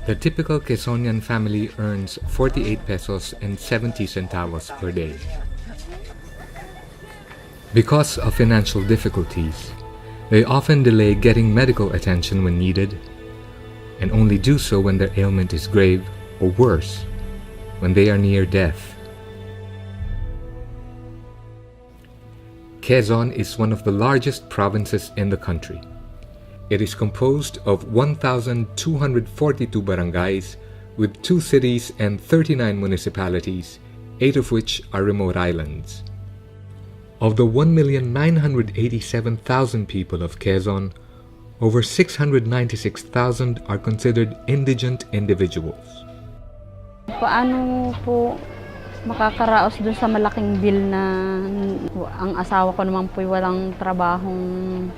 The typical Quezonian family earns 48 pesos and 70 centavos per day. Because of financial difficulties, they often delay getting medical attention when needed, and only do so when their ailment is grave or worse, when they are near death. Quezon is one of the largest provinces in the country. It is composed of 1,242 barangays with 2 cities and 39 municipalities, 8 of which are remote islands. Of the 1,987,000 people of Quezon, over 696,000 are considered indigent individuals. Paano po makakaraos dun sa malaking bill na ang asawa ko naman po walang trabahong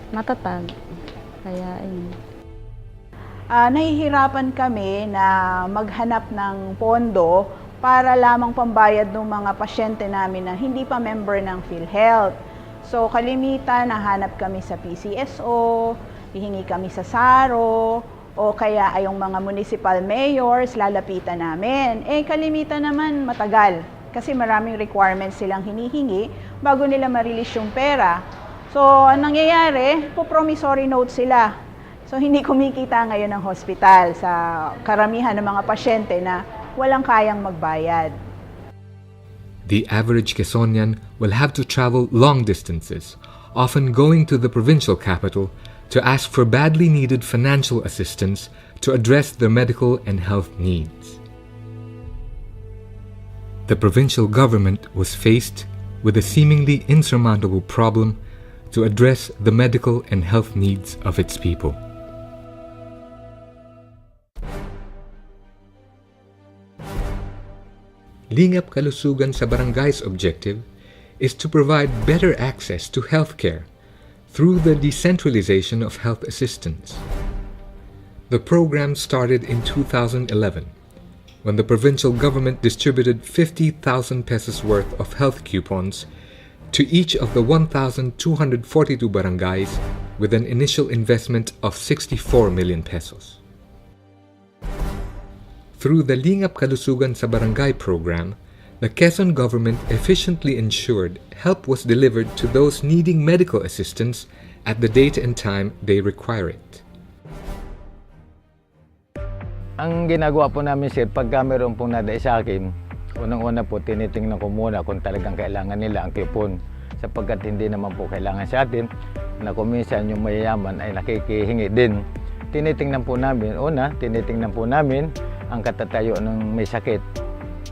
matatag? Kaya nahihirapan kami na maghanap ng pondo para lamang pambayad ng mga pasyente namin na hindi pa member ng PhilHealth. So kalimitan, nahanap kami sa PCSO, hihingi kami sa SARO, o kaya ay yung mga municipal mayors, lalapitan namin. Kalimitan naman matagal kasi maraming requirements silang hinihingi bago nila ma-release yung pera. So, anong nangyayari? Po-promissory note sila. So, hindi kumikita ngayon ng hospital sa karamihan ng mga pasyente na walang kayang magbayad. The average Quezonian will have to travel long distances, often going to the provincial capital to ask for badly needed financial assistance to address their medical and health needs. The provincial government was faced with a seemingly insurmountable problem to address the medical and health needs of its people. Lingap Kalusugan sa Barangay's objective is to provide better access to healthcare through the decentralization of health assistance. The program started in 2011 when the provincial government distributed 50,000 pesos worth of health coupons to each of the 1,242 barangays with an initial investment of 64 million pesos. Through the Lingap Kalusugan sa Barangay program, the Quezon government efficiently ensured help was delivered to those needing medical assistance at the date and time they require it. Ang ginagawa po namin, sir, pagka meron pong naday sa akin, unang-una po tinitingnan ko muna kung talagang kailangan nila ang coupon, sapagkat hindi naman po kailangan sa atin na kung minsan yung mayayaman ay nakikihingi din. Tinitingnan po namin ang katatayo ng may sakit.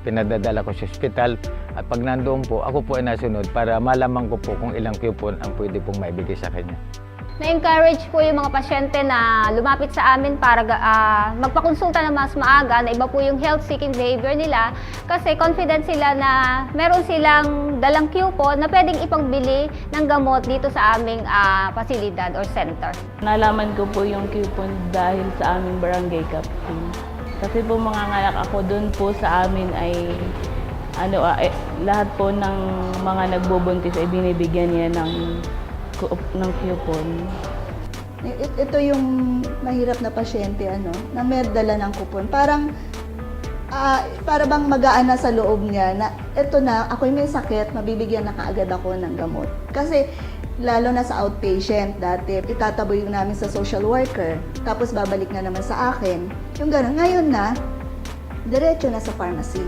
Pinadadala ko sa ospital at pag nandoon po, ako po ay nasunod para malaman ko po kung ilang coupon ang pwede pong maibigay sa kanya. Na-encourage po yung mga pasyente na lumapit sa amin para magpakonsulta na mas maaga na iba po yung health-seeking behavior nila kasi confident sila na meron silang dalang coupon na pwedeng ipagbili ng gamot dito sa aming pasilidad or center. Nalaman ko po yung coupon dahil sa aming barangay captain. Kasi po manganganak ako doon po sa amin ay lahat po ng mga nagbubuntis ay binibigyan niya ng coupon. Ito yung mahirap na pasyente na may dala ng coupon. Para bang magaan na sa loob niya na ito na, ako'y may sakit, mabibigyan na kaagad ako ng gamot. Kasi lalo na sa outpatient, dati itataboy namin sa social worker, tapos babalik na naman sa akin. Yung gano'n. Ngayon na, diretso na sa pharmacy.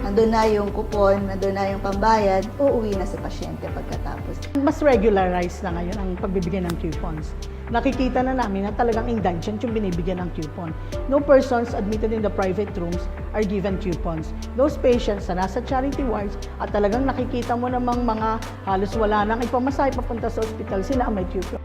Nandun na yung coupon, nandun na yung pambayad, uuwi na si pasyente pagkatapos. Mas regularized na ngayon ang pagbibigyan ng coupons. Nakikita na namin na talagang indigent yung binibigyan ng coupon. No persons admitted in the private rooms are given coupons. Those patients na nasa charity wards at talagang nakikita mo namang mga halos wala nang ipamasahe papunta sa ospital, sila ang may coupon.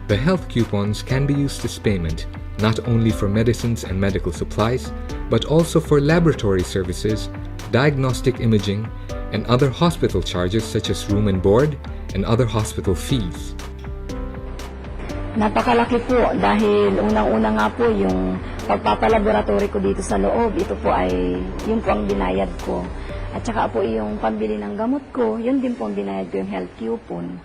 The health coupons can be used as payment not only for medicines and medical supplies, but also for laboratory services, diagnostic imaging, and other hospital charges such as room and board and other hospital fees. Napakalaki po dahil unang-una nga po yung pagpapalaboratory ko dito sa loob, ito po ay yun po ang binayad ko. At saka po yung pambili ng gamot ko, yun din po ang binayad ko yung health coupon.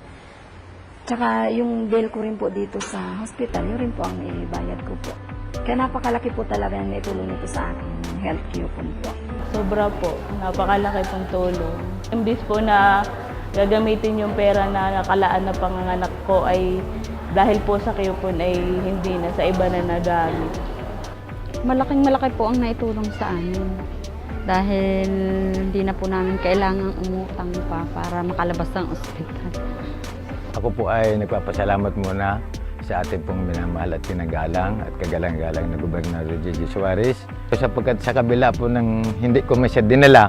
Tsaka yung bill ko rin po dito sa hospital, yun rin po ang ibayad ko po. Kaya napakalaki po talaga yung naitulong nito sa akin, health coupon po. Sobra po, napakalaki pong tulong. Imbis po na gagamitin yung pera na nakalaan na panganganak ko ay dahil po sa coupon ay hindi na, sa iba na nagamit. Malaking malaki po ang naitulong sa amin. Dahil hindi na po namin kailangang umutang pa para makalabas ng ospital. Ako po ay nagpapasalamat muna sa ating pong minamahal at pinagalang at kagalang-galang na Gobernador Gigi Suarez. Sapagkat sa kabila po ng hindi ko siya dinala,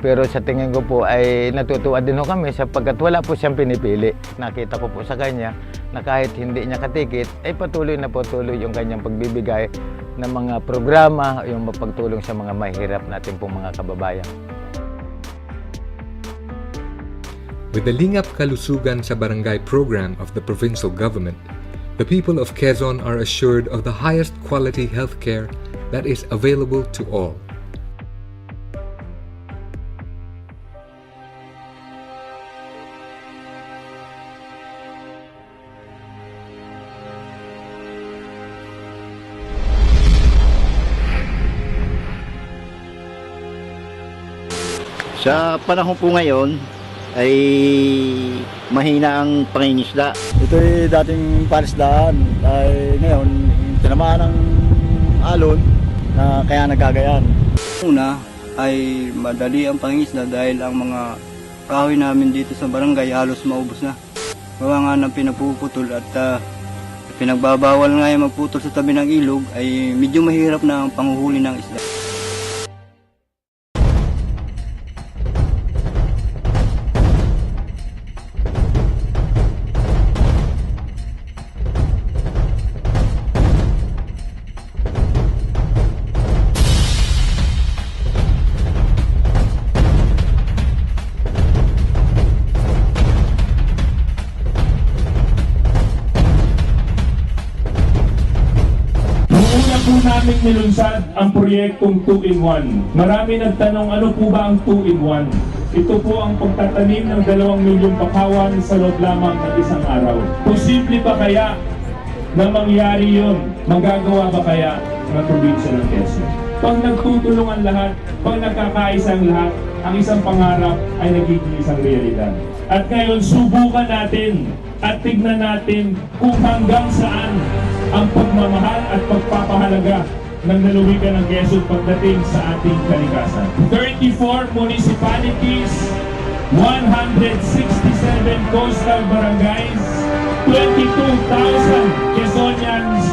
pero sa tingin ko po ay natutuwa din ho kami sapagkat wala po siyang pinipili. Nakita ko po sa kanya na kahit hindi niya katikit, ay patuloy na patuloy yung kanyang pagbibigay ng mga programa, yung mapagtulong sa mga mahirap natin pong mga kababayan. With the Lingap Kalusugan sa Barangay program of the provincial government, the people of Quezon are assured of the highest quality healthcare that is available to all. Sa panahon po ngayon ay mahina ang pangingisda. Ito ay dating parisdaan ay ngayon tinamaan ng alon na kaya nagkagayan. Una ay madali ang pangingisda dahil ang mga kahoy namin dito sa barangay halos maubos na. Gawa nga ng pinapuputol at pinagbabawal nga yung magputol sa tabi ng ilog ay medyo mahirap na ang panghuhuli ng isda. Namin nilunsad ang proyektong 2-in-1. Marami nagtanong ano po ba ang 2-in-1? Ito po ang pagtatanim ng 2 milyong bakawan sa loob lamang ng isang araw. Posible ba kaya na mangyari yun? Magagawa ba kaya ng probinsya ng Quezon? Pag nagtutulungan lahat, pag nagkakaisang lahat, ang isang pangarap ay nagiging isang realidad. At ngayon, subukan natin at tignan natin kung hanggang saan ang pagmamahal at pagpapahalaga ng lalawigan ng Quezon pagdating sa ating kalikasan. 34 municipalities, 167 coastal barangays, 22,000 Quezonians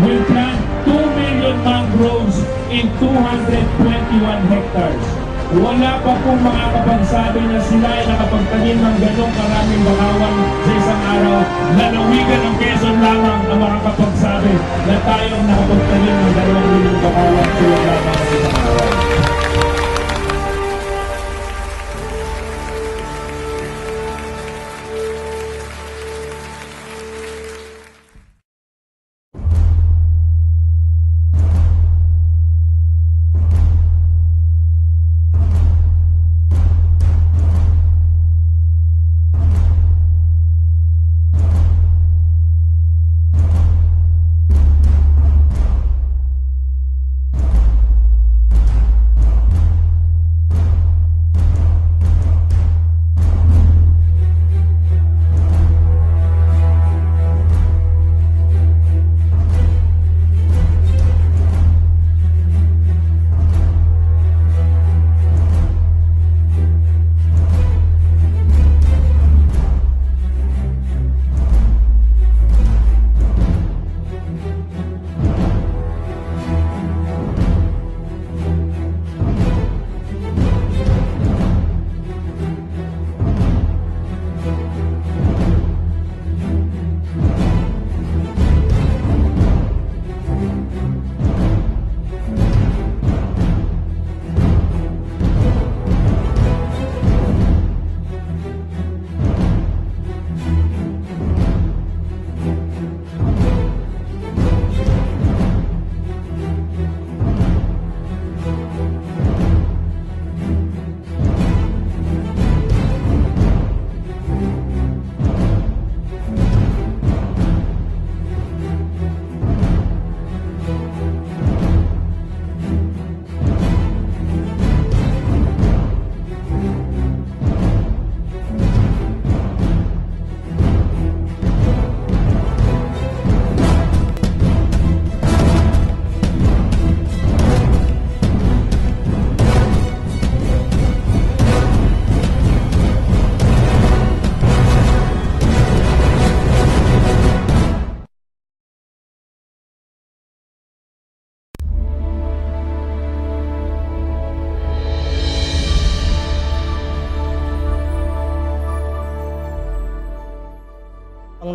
will plant 2 million mangroves in 221 hectares. Wala pa pong makakapagsabi na sila ay nakapagtanim ng ganong karaming bakawan sa isang araw. Lalawigan ng Quezon lamang ang makakapagsabi na tayo ang nakapagtanim ng 2 milyong bakawan sa lamang sa isang araw.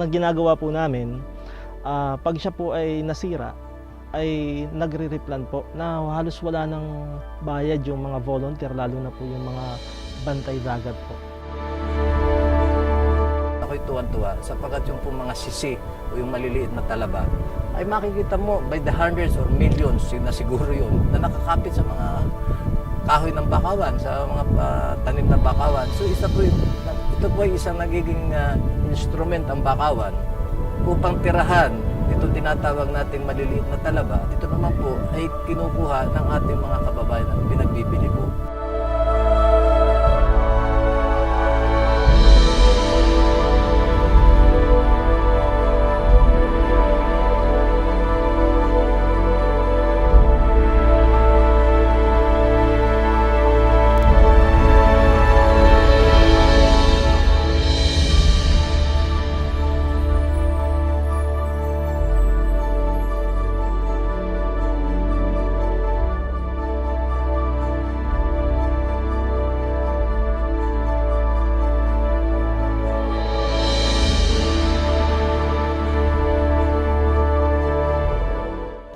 na ginagawa po namin, pag siya po ay nasira, ay nagre-replan po na halos wala nang bayad yung mga volunteer, lalo na po yung mga bantay dagat po. Ako'y tuwan-tuwa sapagkat yung pong mga sisi o yung maliliit na talaba ay makikita mo by the hundreds or millions, yun na siguro yun, na nakakapit sa mga kahoy ng bakawan, sa mga tanim ng bakawan. So ito po ay isang nagiging instrument ang bakawan upang tirahan ito tinatawag nating maliliit na talaba. At ito naman po ay kinukuha ng ating mga kababayan at pinagbibili po.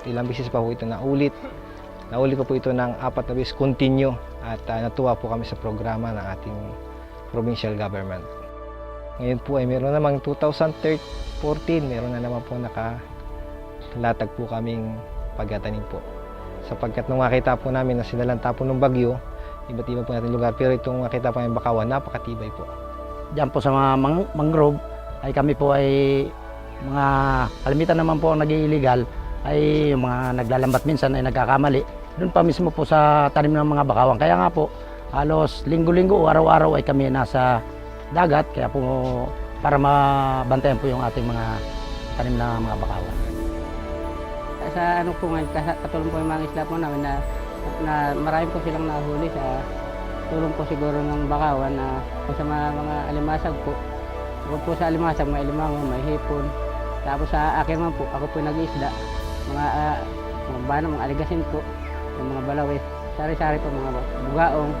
Ilang beses pa po ito naulit. Naulit pa po ito ng 4 na beses continue at natuwa po kami sa programa ng ating provincial government. Ngayon po ay meron namang 2014, meron na naman po nakalatag po kaming pagtatanim po. Sapagkat nung makita po namin na sinalanta po ng bagyo, iba't iba po natin lugar, pero itong makita po ng bakawan, napakatibay po. Diyan po sa mga mangrove ay kami po ay mga kalimitan naman po ang nag-illegal ay yung mga naglalambat minsan ay nagkakamali. Doon pa mismo po sa tanim ng mga bakawan. Kaya nga po, halos linggo-linggo o araw-araw ay kami nasa dagat. Kaya po para mabantayan po yung ating mga tanim na mga bakawan. Sa ano po ngayon, katulong po yung mga isla po namin na marami po silang nahuli sa tulong po siguro ng bakawan na sa mga alimasag po. Bukod po sa alimasag, may limango, may hipon. Tapos sa akin man po, ako po nag-iisda. Mga bana, mga aligasin po, yung mga balawis, sari-sari po, mga bugaong,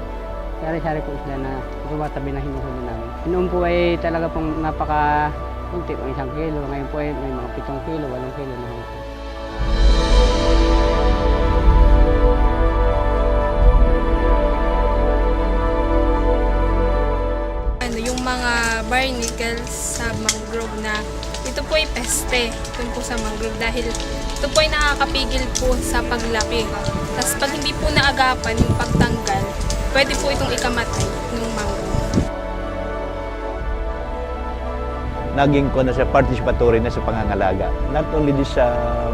sari-sari po isla na rumatabi na hinuhuli namin. Noon po ay talaga pong napaka-kunti, 1 kilo, ngayon po ay may mga 7 kilo, 8 kilo na huli. Yung mga barnacles sa mangrove na ito po ay peste dun po sa mangrove dahil ito po ay nakakapigil po sa paglaki. Tapos pag hindi po naagapan yung pagtanggal, pwede po itong ikamatay ng mangrove. Naging ko na siya participatory na sa pangangalaga. Not only this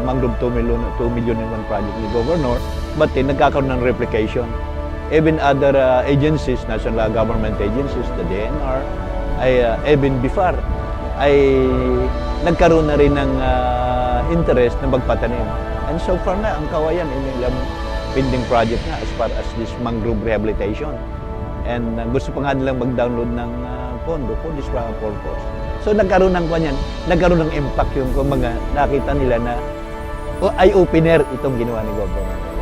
Mangrove 2 million in one project ni Governor, but nagkakaroon ng replication. Even other agencies, national government agencies, the DNR, even BIFAR, ay nagkaroon na rin ng interest na magpatanim. And so far na, ang Kawayan ay may pending project na as far as this mangrove rehabilitation. And gusto pa nga nilang mag-download ng pondo for this purpose. So nagkaroon ng kanyan, nagkaroon ng impact yung mga nakita nila na eye-opener itong ginawa ni Government.